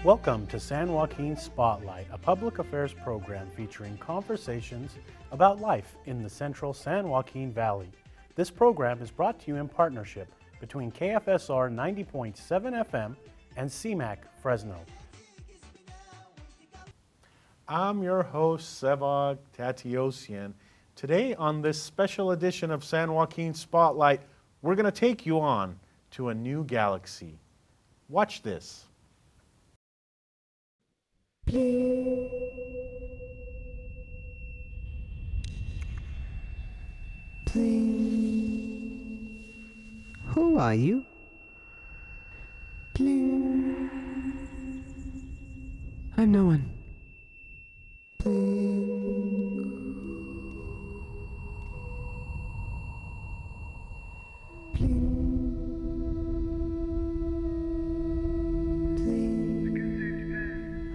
Welcome to San Joaquin Spotlight, a public affairs program featuring conversations about life in the central San Joaquin Valley. This program is brought to you in partnership between KFSR 90.7 FM and CMAC Fresno. I'm your host, Sevag Tateosian. Today on this special edition of San Joaquin Spotlight, we're going to take you on to a new galaxy. Watch this. Who are you? I'm no one.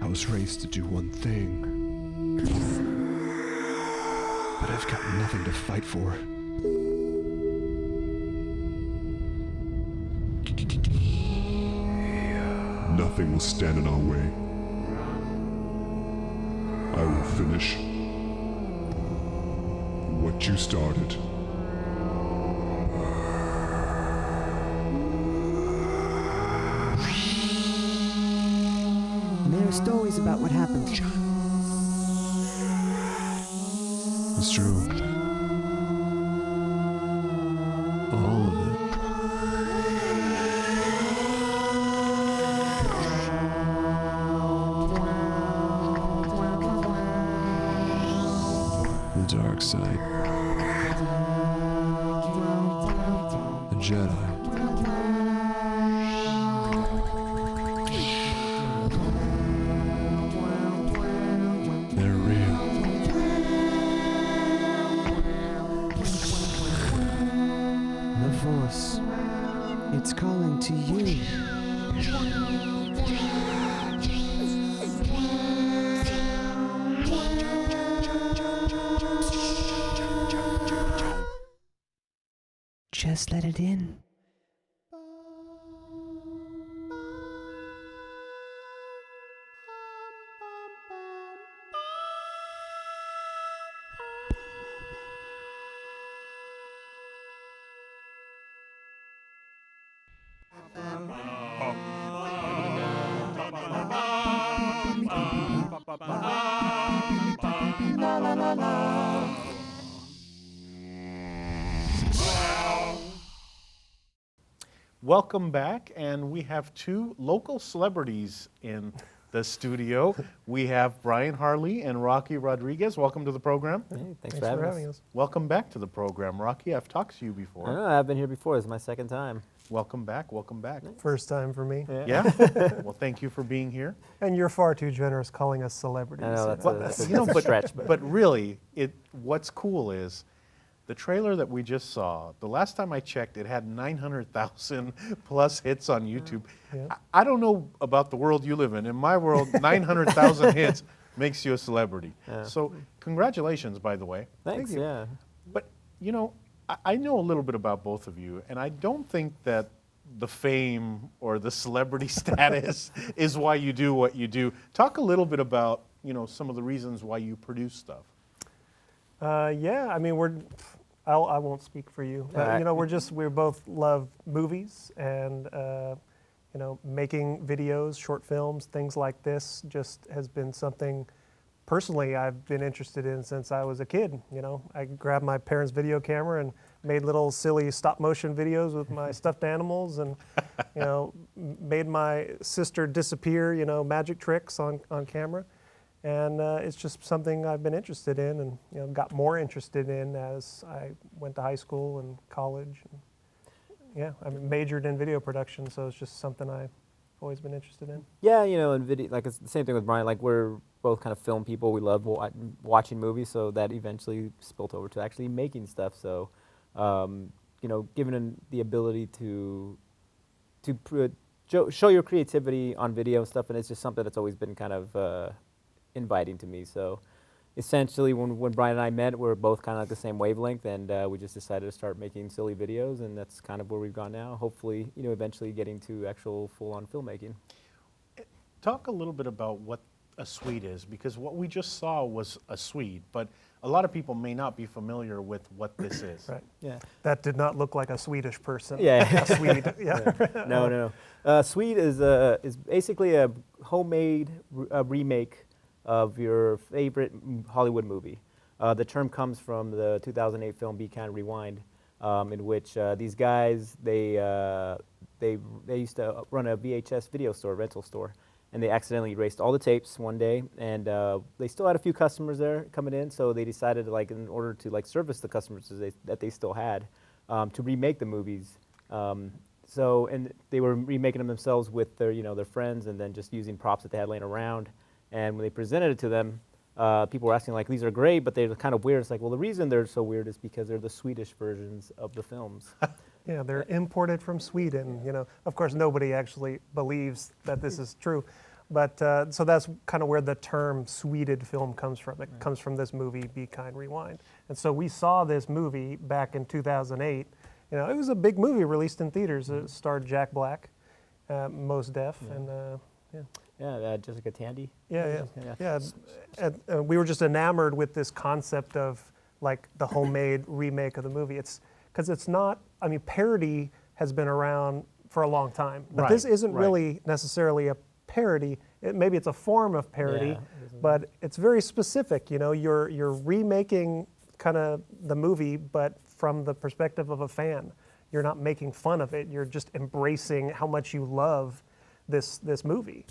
I was raised to do one thing, but I've got nothing to fight for. Nothing will stand in our way. I will finish what you started. There are stories about what happened. It's true. All of it. The dark side. The Jedi. They're real. The Force. It's calling to you. Just let it in. Welcome back, and we have two local celebrities in the studio. We have Bryan Harley and Roque Rodriguez. Welcome to the program. Hey, thanks for having us. Welcome back to the program. Roque, I've talked to you before. I know, I've been here before. This is my second time. Welcome back, welcome back. First time for me. Yeah? Well, thank you for being here. And you're far too generous calling us celebrities. I know, that's a stretch. But really, what's cool is the trailer that we just saw, the last time I checked, it had 900,000 plus hits on YouTube. Yeah. I don't know about the world you live in. In my world, 900,000 hits makes you a celebrity. Yeah. So congratulations, by the way. Thanks, yeah. But, you know, I know a little bit about both of you, and I don't think that the fame or the celebrity status is why you do what you do. Talk a little bit about, you know, some of the reasons why you produce stuff. Yeah, I mean, I won't speak for you. You know, we both love movies and, you know, making videos, short films, things like this just has been something personally I've been interested in since I was a kid. You know, I grabbed my parents' video camera and made little silly stop motion videos with my stuffed animals and, you know, made my sister disappear, you know, magic tricks on camera. And it's just something I've been interested in and, you know, got more interested in as I went to high school and college. And, yeah, I majored in video production, so it's just something I've always been interested in. Yeah, you know, and video, like it's the same thing with Bryan. Like we're both kind of film people. We love watching movies, so that eventually spilt over to actually making stuff. So, you know, given the ability to show your creativity on video and stuff, and it's just something that's always been kind of inviting to me. So essentially when Bryan and I met, we were both kind of like the same wavelength, and we just decided to start making silly videos, and that's kind of where we've gone now. Hopefully, you know, eventually getting to actual full-on filmmaking. Talk a little bit about what a Swede is, because what we just saw was a Swede, but a lot of people may not be familiar with what this is. Right. Yeah. That did not look like a Swedish person. Yeah. A Swede. Yeah. No. Swede is basically a homemade remake of your favorite Hollywood movie. The term comes from the 2008 film Be Kind, Rewind, in which these guys, they used to run a VHS video store, rental store, and they accidentally erased all the tapes one day, and they still had a few customers there coming in, so they decided to, like, in order to, like, service the customers that they still had, to remake the movies. And they were remaking them themselves with their, their friends, and then just using props that they had laying around. And when they presented it to them, people were asking, like, these are great, but they're kind of weird. It's like, well, the reason they're so weird is because they're the Swedish versions of the films. Yeah, they're imported from Sweden. Of course, nobody actually believes that this is true, but so that's kind of where the term "Sweded film" comes from. It comes from this movie, Be Kind, Rewind. And so we saw this movie back in 2008. It was a big movie released in theaters. It starred Jack Black, Mos Def, and Jessica Tandy. Yeah. And we were just enamored with this concept of, like, the homemade remake of the movie. It's because it's not. I mean, parody has been around for a long time, but this isn't really necessarily a parody. Maybe it's a form of parody, but it's very specific. You're remaking kind of the movie, but from the perspective of a fan. You're not making fun of it. You're just embracing how much you love this movie.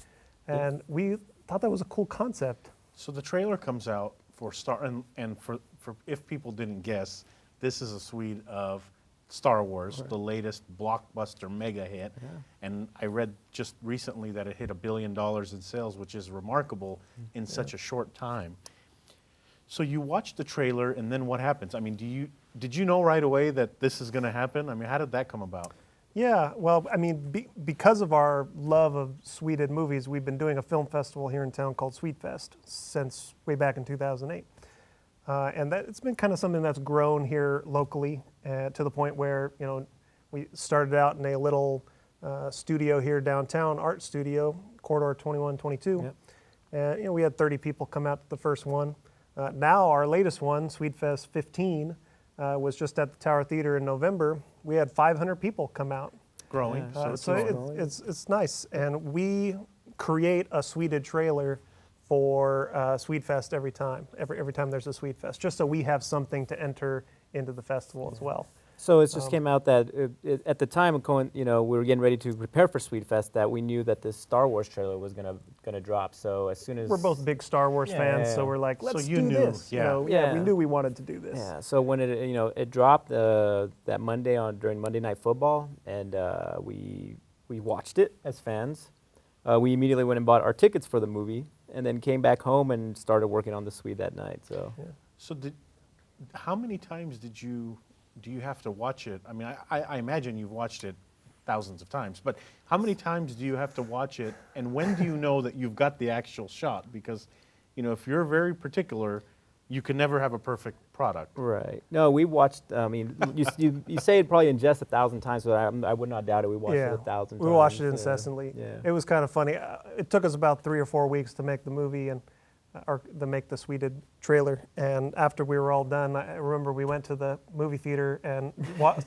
And we thought that was a cool concept. So the trailer comes out for and for if people didn't guess, this is a Swede of Star Wars, the latest blockbuster mega hit. Yeah. And I read just recently that it hit $1 billion in sales, which is remarkable in such a short time. So you watch the trailer, and then what happens? I mean, did you know right away that this is going to happen? I mean, how did that come about? Yeah, well, I mean, because of our love of Sweded movies, we've been doing a film festival here in town called Swede Fest since way back in 2008. And it's been kind of something that's grown here locally to the point where, we started out in a little studio here downtown, art studio, Corridor 2122. Yep. And, we had 30 people come out to the first one. Now our latest one, Swede Fest 15, was just at the Tower Theater in November. We had 500 people come out. Growing. It's nice. And we create a Sweded trailer for Swede Fest every time there's a Swede Fest, just so we have something to enter into the festival as well. So it just came out that at the time, we were getting ready to prepare for Swede Fest, that we knew that this Star Wars trailer was gonna drop. So as soon as we're both big Star Wars fans, so we're like, let's do this. We knew we wanted to do this. Yeah. So when it dropped that Monday during Monday Night Football, and we watched it as fans. We immediately went and bought our tickets for the movie, and then came back home and started working on the Swede that night. So. Yeah. So how many times do you have to watch it? I mean, I imagine you've watched it thousands of times, but how many times do you have to watch it, and when do you know that you've got the actual shot? Because, if you're very particular, you can never have a perfect product. Right. No, we watched, you say it probably in jest 1,000 times, but I would not doubt it. We watched it 1,000 times. We watched it incessantly. Yeah. It was kind of funny. It took us about 3 or 4 weeks to make the movie, or to make the Sweded trailer. And after we were all done, I remember we went to the movie theater and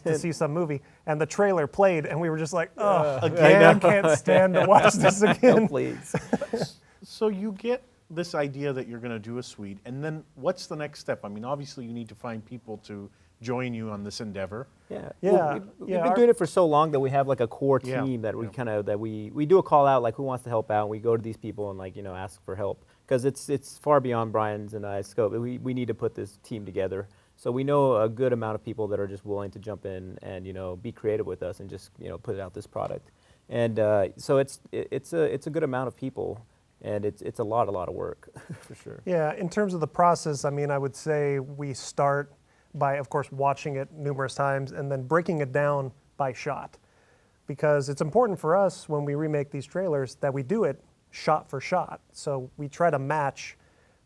to see some movie, and the trailer played, and we were just like, again, I can't stand to watch this again. No, please. So you get this idea that you're going to do a Swede, and then what's the next step? I mean, obviously you need to find people to join you on this endeavor. Yeah. We've been doing it for so long that we have, like, a core team that we do a call out, like, who wants to help out, and we go to these people and, like, ask for help, because it's far beyond Bryan's and I's scope. We need to put this team together. So we know a good amount of people that are just willing to jump in and be creative with us and just put out this product. And so it's a good amount of people. And it's a lot of work, for sure. Yeah, in terms of the process, I mean, I would say we start by, of course, watching it numerous times and then breaking it down by shot. Because it's important for us when we remake these trailers that we do it shot for shot. So we try to match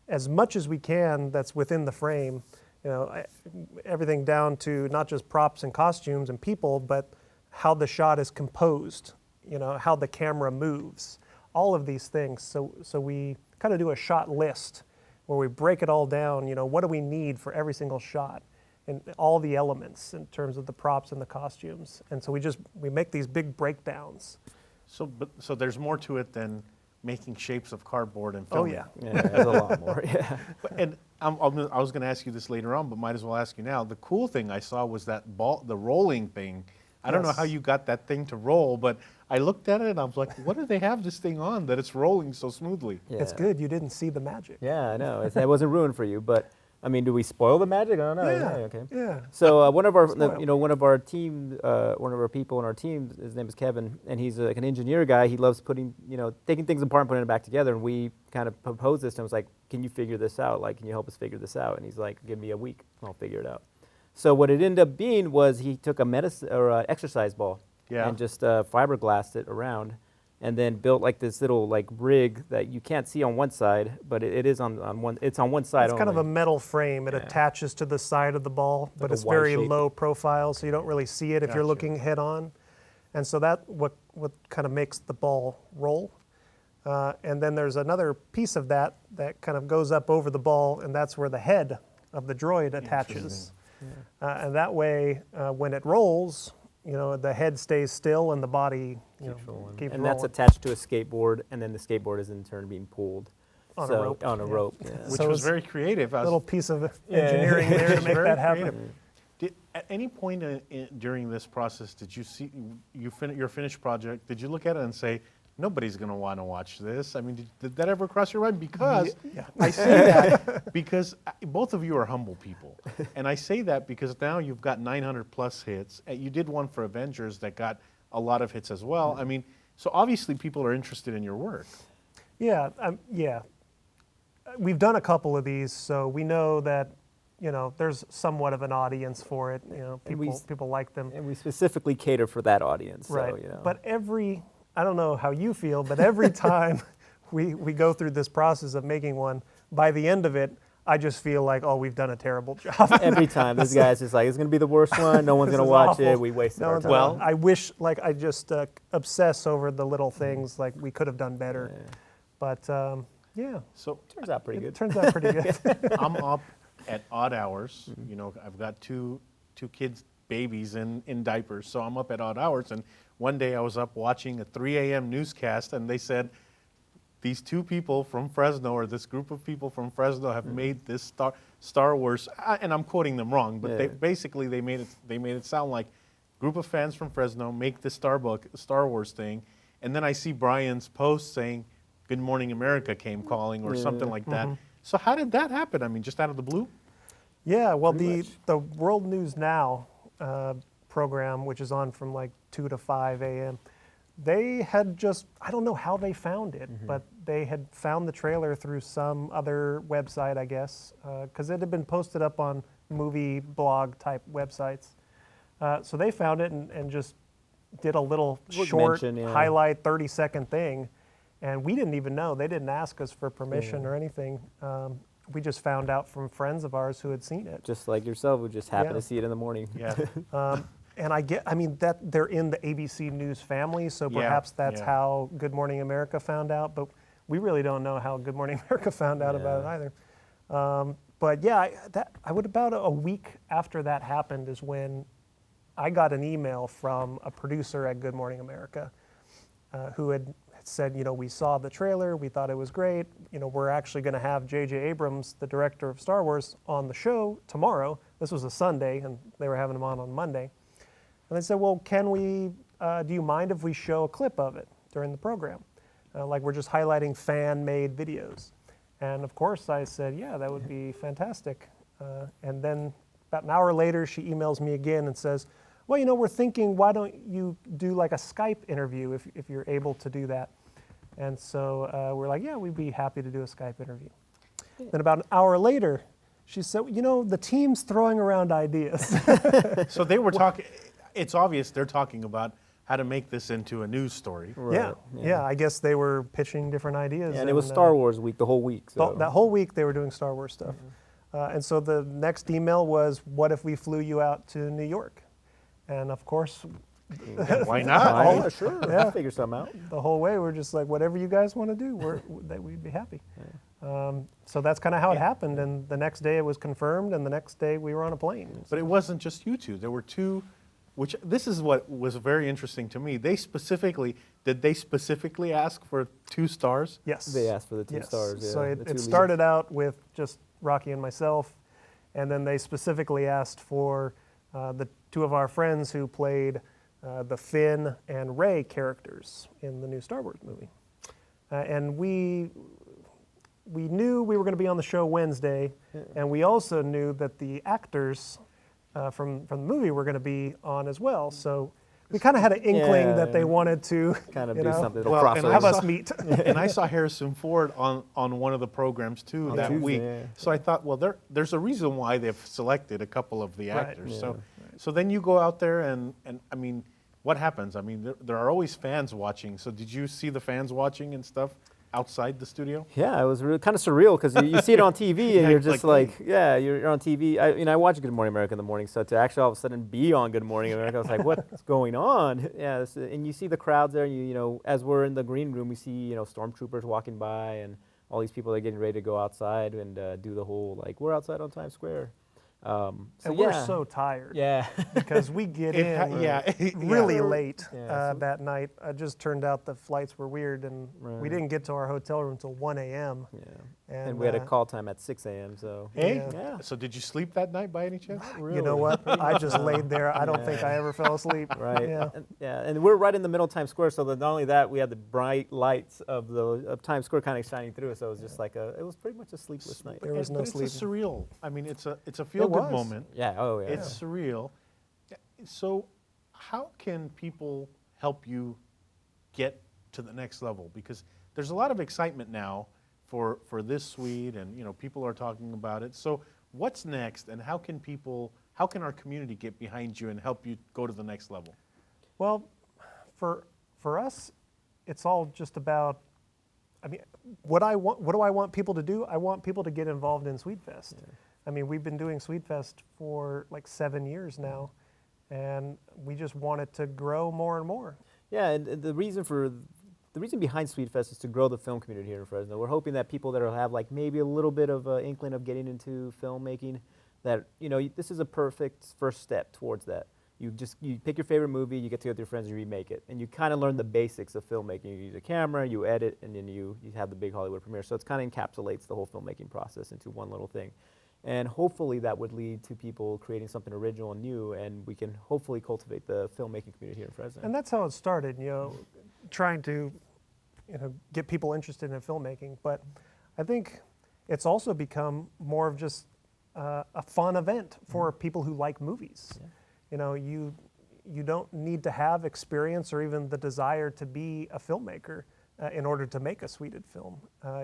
as much as we can that's within the frame, everything down to not just props and costumes and people, but how the shot is composed, how the camera moves. all of these things. So we kind of do a shot list where we break it all down. What do we need for every single shot, and all the elements in terms of the props and the costumes. And so we make these big breakdowns. So there's more to it than making shapes of cardboard and Oh filming. yeah. Yeah, there's a lot more. Yeah. And I was going to ask you this later on, but might as well ask you now. The cool thing I saw was that the rolling thing. I don't know Yes. how you got that thing to roll, but I looked at it and I was like, what do they have this thing on that it's rolling so smoothly? It's good you didn't see the magic. Yeah, I know. It wasn't ruined for you, but I mean, do we spoil the magic? I don't know. Yeah. Okay. Yeah. So one of our, Spoiled. one of our team, one of our people on our team, his name is Kevin, and he's like an engineer guy. He loves taking things apart and putting it back together. And we kind of proposed this, and I was like, "Can you figure this out? Like, can you help us figure this out?" And he's like, "Give me a week, and I'll figure it out." So what it ended up being was he took a exercise ball and just fiberglassed it around, and then built like this little rig that you can't see on one side, but it is on one. It's on one side. It's kind of a metal frame. It attaches to the side of the ball, but a it's Y very shape. low profile, so you don't really see it if you're Gotcha. looking head on. And so that what kind of makes the ball roll. And then there's another piece of that kind of goes up over the ball, and that's where the head of the droid attaches. And that way, when it rolls, the head stays still and the body keeps and rolling. that's attached to a skateboard, and then the skateboard is in turn being pulled On a rope, On a yeah. rope. Yeah. Which So was it's very creative. A little piece of engineering there to make Very that happen. creative. At any point during this process, did you see your finished project? Did you look at it and say, nobody's going to want to watch this? I mean, did that ever cross your mind? Because I say that because both of you are humble people, and I say that because now you've got 900 plus hits. You did one for Avengers that got a lot of hits as well. I mean, so obviously people are interested in your work. Yeah, yeah. We've done a couple of these, so we know that there's somewhat of an audience for it. People like them. And we specifically cater for that audience. Right. So, But I don't know how you feel, but every time we go through this process of making one, by the end of it, I just feel like, oh, we've done a terrible job. every time this guy's just like, it's going to be the worst one. No one's This going to is watch awful. it. We wasted No our one's time. gonna- I wish, I just obsess over the little things, like we could have done better. But yeah, So turns out pretty it good. turns out pretty good. I'm up at odd hours. I've got two kids, babies in diapers, so I'm up at odd hours. And one day I was up watching a 3 a.m. newscast, and they said these two people from Fresno, or this group of people from Fresno, have made this Star Wars. And I'm quoting them wrong, but they made it sound like group of fans from Fresno make this Star Wars thing. And then I see Bryan's post saying, "Good Morning America came calling," or something like that. So how did that happen? I mean, just out of the blue? Yeah, well, the World News Now program, which is on from 2 to 5 a.m., they had I don't know how they found it, but they had found the trailer through some other website, I guess, because it had been posted up on movie blog type websites. So they found it and just did a little short mention, yeah. highlight 30-second thing. And we didn't even know. They didn't ask us for permission or anything. We just found out from friends of ours who had seen it. Just like yourself, who just happened Yeah. to see it in the morning. Yeah. And that they're in the ABC News family, so Yeah, perhaps that's yeah. how Good Morning America found out. But we really don't know how Good Morning America found out about it either. But yeah, I would about a week after that happened is when I got an email from a producer at Good Morning America who had said, we saw the trailer, we thought it was great. We're actually going to have J.J. Abrams, the director of Star Wars, on the show tomorrow. This was a Sunday, and they were having him on Monday. And they said, well, do you mind if we show a clip of it during the program? We're just highlighting fan-made videos. And of course I said, yeah, that would be fantastic. And then about an hour later, she emails me again and says, well, we're thinking, why don't you do a Skype interview if you're able to do that? And so we're like, yeah, we'd be happy to do a Skype interview. Then about an hour later, she said, the team's throwing around ideas. So they were talking. It's obvious they're talking about how to make this into a news story. Yeah, I guess they were pitching different ideas. And it was Star Wars week, the whole week. So. That whole week they were doing Star Wars stuff. And so the next email was, what if we flew you out to New York? And of course, Why not? Oh, sure. Yeah. I'll figure something out. The whole way, we're just like, whatever you guys want to do, we'd be happy. So that's kind of how it happened. And the next day it was confirmed, and the next day we were on a plane. But it wasn't just you two. There were two, which this is what was very interesting to me. Did they specifically ask for 2 stars? Yes. They asked for the 2 Yes. stars. Yeah, So the it two started out with just Rocky and myself, and then they specifically asked for the 2 of our friends who played the Finn and Rey characters in the new Star Wars movie. And we knew we were going to be on the show Wednesday, and we also knew that the actors from the movie were going to be on as well. So we kind of had an inkling that they wanted to kind of you do know, something. Well, Well, and have I us saw- meet. And I saw Harrison Ford on one of the programs too that Tuesday, week. yeah. So I thought, well, there's a reason why they've selected a couple of the Right. actors. Yeah. So then you go out there and I mean, what happens? I mean, there are always fans watching. So did you see the fans watching and stuff outside the studio? Yeah, it was really kind of surreal because you see it on TV and Yeah, you're just like, yeah, you're on TV. I watch Good Morning America in the morning, so to actually all of a sudden be on Good Morning America, I was like, what's going on? Yeah, and you see the crowds there, and you know, as we're in the green room, we see stormtroopers walking by and all these people that are getting ready to go outside and do the whole like we're outside on Times Square. So And yeah. we're so tired. Yeah. Because we get It in ha- yeah, really yeah. late Yeah, so- that night. It just turned out the flights were weird, and we Right. didn't get to our hotel room until 1 a.m. Yeah. And, And we had a call time at 6 a.m. So Hey, Yeah. Yeah. so did you sleep that night by any chance? You know what? I just laid there. I don't think I ever fell asleep. Right. Yeah. And we're right in the middle of Times Square, so that not only that, we had the bright lights of Times Square kind of shining through. So it was just like it was pretty much a sleepless night. There was no But sleep. it's a surreal. I mean, it's a feel-good was. moment. Yeah. Oh yeah. It's surreal. So how can people help you get to the next level? Because there's a lot of excitement now for this Swede, and people are talking about it. So what's next, and how can our community get behind you and help you go to the next level? Well, for us, it's all just about. I mean, what do I want people to do? I want people to get involved in SwedeFest. I mean, we've been doing SwedeFest for like 7 years now, and we just want it to grow more and more. Yeah, and the reason behind SwedeFest is to grow the film community here in Fresno. We're hoping that people that have like maybe a little bit of inkling of getting into filmmaking, that this is a perfect first step towards that. You pick your favorite movie, you get together with your friends, you remake it, and you kind of learn the basics of filmmaking. You use a camera, you edit, and then you have the big Hollywood premiere. So it kind of encapsulates the whole filmmaking process into one little thing. And hopefully that would lead to people creating something original and new, and we can hopefully cultivate the filmmaking community here in Fresno. And that's how it started, trying to get people interested in filmmaking. But I think it's also become more of just a fun event for people who like movies. Yeah. You don't need to have experience or even the desire to be a filmmaker in order to make a Sweded film.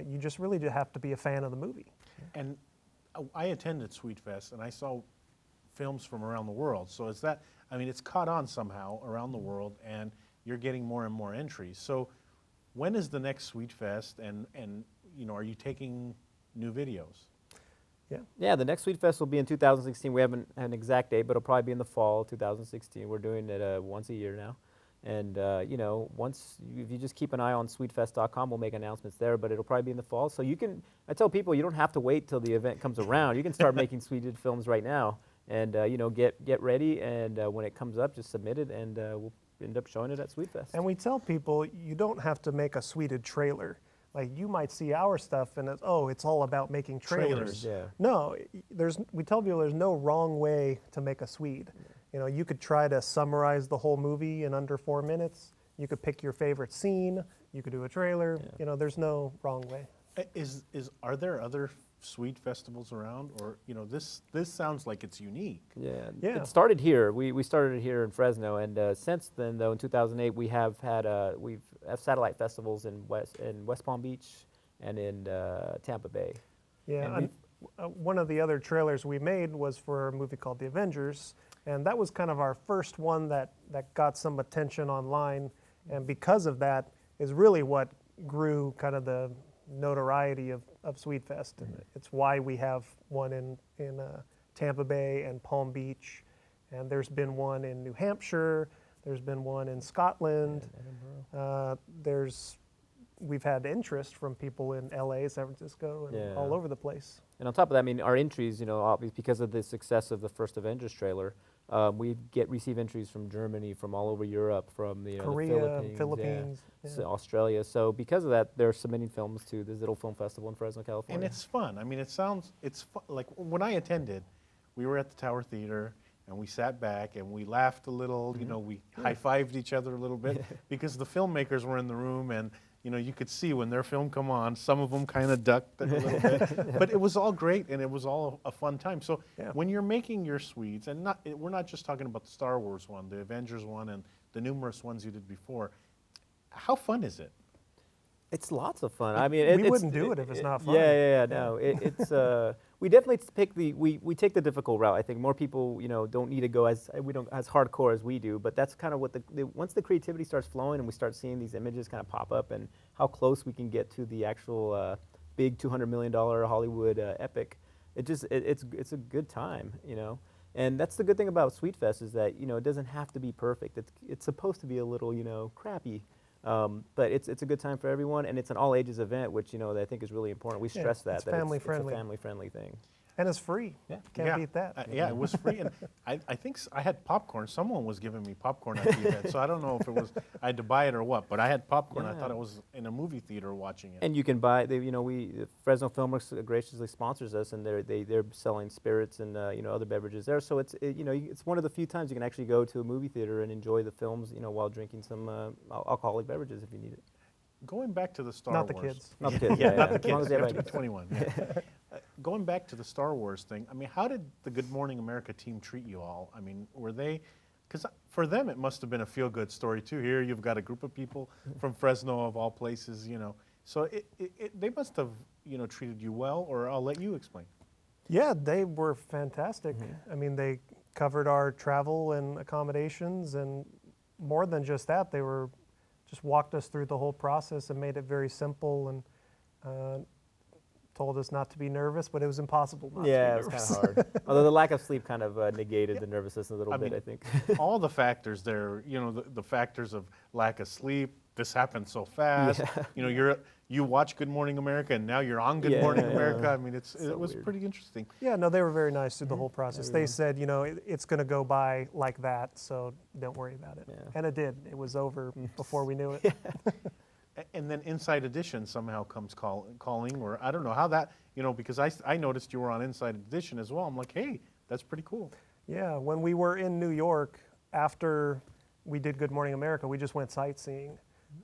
You just really do have to be a fan of the movie. And I attended SwedeFest, and I saw films from around the world. So it's caught on somehow around the world, and you're getting more and more entries. So when is the next SwedeFest, and are you taking new videos? Yeah, the next SwedeFest will be in 2016. We haven't had an exact date, but it'll probably be in the fall of 2016. We're doing it once a year now. And, if you just keep an eye on swedefest.com, we'll make announcements there, but it'll probably be in the fall. So I tell people, you don't have to wait till the event comes around. You can start making Sweded films right now and, get ready. And when it comes up, just submit it, and we'll end up showing it at SwedeFest. And we tell people you don't have to make a Sweded trailer. Like, you might see our stuff and it's all about making trailers. Yeah. No, we tell people there's no wrong way to make a Swede. You could try to summarize the whole movie in under 4 minutes. You could pick your favorite scene. You could do a trailer. Yeah. There's no wrong way. Are there other Swede festivals around, or this sounds like it's unique? Yeah. Yeah. It started here. We started it here in Fresno, and since then, though, in 2008, we've had satellite festivals in West Palm Beach and in Tampa Bay. Yeah. And one of the other trailers we made was for a movie called The Avengers, and that was kind of our first one that got some attention online, and because of that is really what grew kind of the notoriety of SwedeFest. Mm-hmm. It's why we have one in Tampa Bay and Palm Beach, and there's been one in New Hampshire. There's been one in Scotland. We've had interest from people in LA, San Francisco, and all over the place. And on top of that, I mean, our entries, you know, obviously because of the success of the first Avengers trailer, we receive entries from Germany, from all over Europe, from Korea, the Philippines, so Australia. So because of that, they're submitting films to the Little Film Festival in Fresno, California. And it's fun. I mean, it's fun. Like when I attended, we were at the Tower Theater and we sat back and we laughed a little. You know, we high-fived each other a little bit because the filmmakers were in the room, and you know, you could see when their film come on, some of them kind of ducked a little bit, but it was all great and it was all a fun time. So when you're making your Swedes, and we're not just talking about the Star Wars one, the Avengers one, and the numerous ones you did before, how fun is it? It's lots of fun. I mean, we wouldn't do it if it's not fun. Yeah. No, it's we definitely we take the difficult route. I think more people, you know, don't need to go as hardcore as we do. But that's kind of what once the creativity starts flowing and we start seeing these images kind of pop up and how close we can get to the actual big $200 million Hollywood epic. It's a good time, you know. And that's the good thing about Sweet Fest is that, you know, it doesn't have to be perfect. It's supposed to be a little, you know, crappy. But it's a good time for everyone, and it's an all ages event, which, you know, I think is really important. We stress that. It's family friendly. It's a family friendly thing. And it's free. Can't beat that. Yeah, it was free. And I think I had popcorn. Someone was giving me popcorn at the event. So I don't know if it was I had to buy it or what, but I had popcorn. I thought it was in a movie theater watching it. And you can buy, Fresno Filmworks graciously sponsors us, and they're selling spirits and you know, other beverages there. So it's it's one of the few times you can actually go to a movie theater and enjoy the films, you know, while drinking some alcoholic beverages if you need it. Going back to the Star Not Wars. the kids. Not the kids. Not the As long kids. as You have everybody to be 21. Going back to the Star Wars thing, I mean, how did the Good Morning America team treat you all? I mean, were they, because for them it must have been a feel-good story too. Here you've got a group of people from Fresno of all places, you know. So they must have, you know, treated you well, or I'll let you explain. Yeah, they were fantastic. I mean, they covered our travel and accommodations, and more than just that, they were just walked us through the whole process and made it very simple, and told us not to be nervous, but it was impossible not to be nervous. It was kind of hard. Although the lack of sleep kind of negated the nervousness a little bit, I think. All the factors there, you know, the factors of lack of sleep, this happened so fast. You know, you watch Good Morning America, and now you're on Good Morning America. I mean, it was weird. pretty interesting. Yeah, no, they were very nice through the whole process. They said, you know, it's going to go by like that, so don't worry about it. And it did. It was over before we knew it. And then Inside Edition somehow comes calling, or I don't know how that, you know, because I noticed you were on Inside Edition as well. I'm like, hey, that's pretty cool. Yeah, when we were in New York, after we did Good Morning America, we just went sightseeing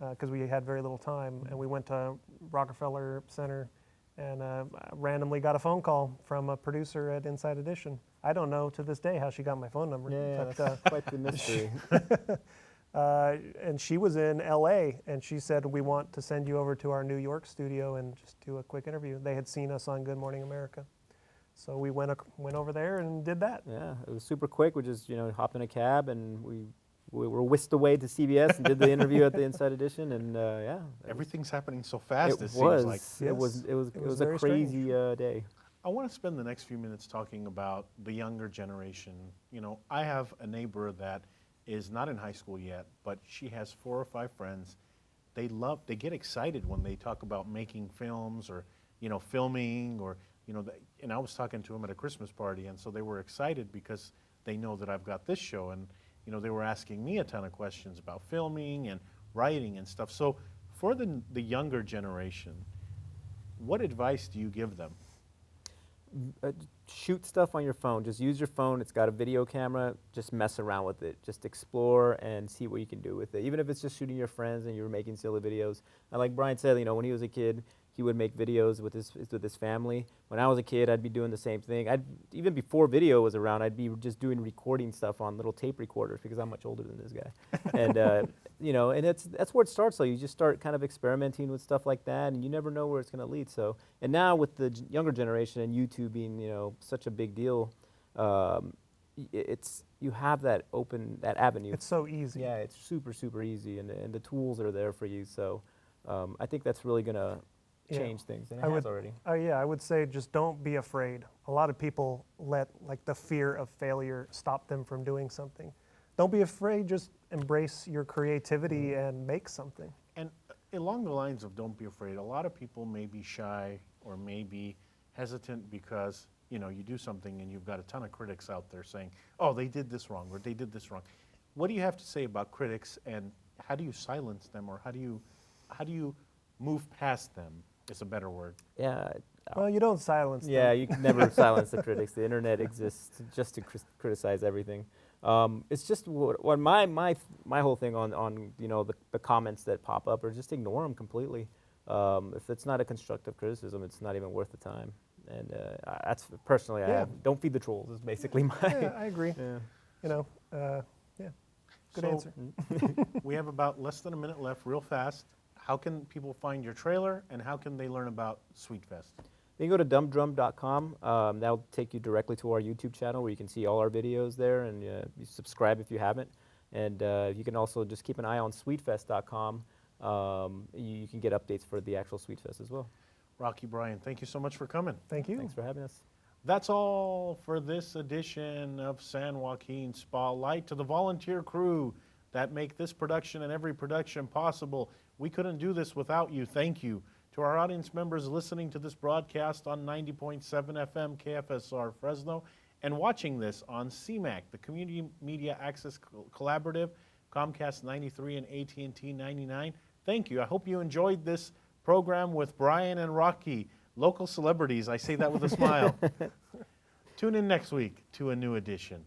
because we had very little time, and we went to Rockefeller Center and randomly got a phone call from a producer at Inside Edition. I don't know to this day how she got my phone number. That's quite the mystery. And she was in LA, and she said, we want to send you over to our New York studio and just do a quick interview. They had seen us on Good Morning America. So we went over there and did that. Yeah, it was super quick. We just, you know, hopped in a cab and we were whisked away to CBS and did the interview at the Inside Edition, and yeah. Everything's happening so fast, it was. seems like. It was a crazy day. I want to spend the next few minutes talking about the younger generation. You know, I have a neighbor that is not in high school yet, but she has 4 or 5 friends. They get excited when they talk about making films or, you know, filming or, you know, and I was talking to them at a Christmas party, and so they were excited because they know that I've got this show, and, you know, they were asking me a ton of questions about filming and writing and stuff. So for the younger generation, what advice do you give them? Shoot stuff on your phone. Just use your phone. It's got a video camera. Just mess around with it. Just explore and see what you can do with it. Even if it's just shooting your friends and you're making silly videos. And like Bryan said, you know, when he was a kid, he would make videos with his family. When I was a kid, I'd be doing the same thing. Even before video was around, I'd be just doing recording stuff on little tape recorders because I'm much older than this guy. And you know, and that's where it starts. So you just start kind of experimenting with stuff like that, and you never know where it's going to lead. So, and now with the younger generation and YouTube being, you know, such a big deal, you have that avenue. It's so easy. Yeah, it's super easy, and the tools are there for you. So, I think that's really going to change things, and it has already. Yeah, I would say just don't be afraid. A lot of people let like the fear of failure stop them from doing something. don't be afraid. Just embrace your creativity and make something. And along the lines of don't be afraid, a lot of people may be shy or may be hesitant because, you know, you do something and you've got a ton of critics out there saying, oh, they did this wrong or they did this wrong. What do you have to say about critics, and how do you silence them, or how do you move past them is a better word? Yeah. Well, you don't silence them. Yeah, you can never silence the critics. The internet exists just to criticize everything. It's just what my whole thing on you know the comments that pop up, or just ignore them completely. If it's not a constructive criticism, it's not even worth the time. And that's personally, don't feed the trolls is basically my. Yeah, I agree. Yeah. You know, yeah, good answer. We have about less than a minute left, real fast. How can people find your trailer, and how can they learn about SwedeFest? You can go to dumbdrum.com. That'll take you directly to our YouTube channel where you can see all our videos there, and you subscribe if you haven't. And you can also just keep an eye on swedefest.com. You can get updates for the actual SwedeFest as well. Roque, Bryan, thank you so much for coming. Thank you. Thanks for having us. That's all for this edition of San Joaquin Spotlight. To the volunteer crew that make this production and every production possible, we couldn't do this without you. Thank you. To our audience members listening to this broadcast on 90.7 FM KFSR Fresno and watching this on CMAC, the Community Media Access Collaborative, Comcast 93 and AT&T 99. Thank you. I hope you enjoyed this program with Bryan and Roque, local celebrities. I say that with a smile. Tune in next week to a new edition.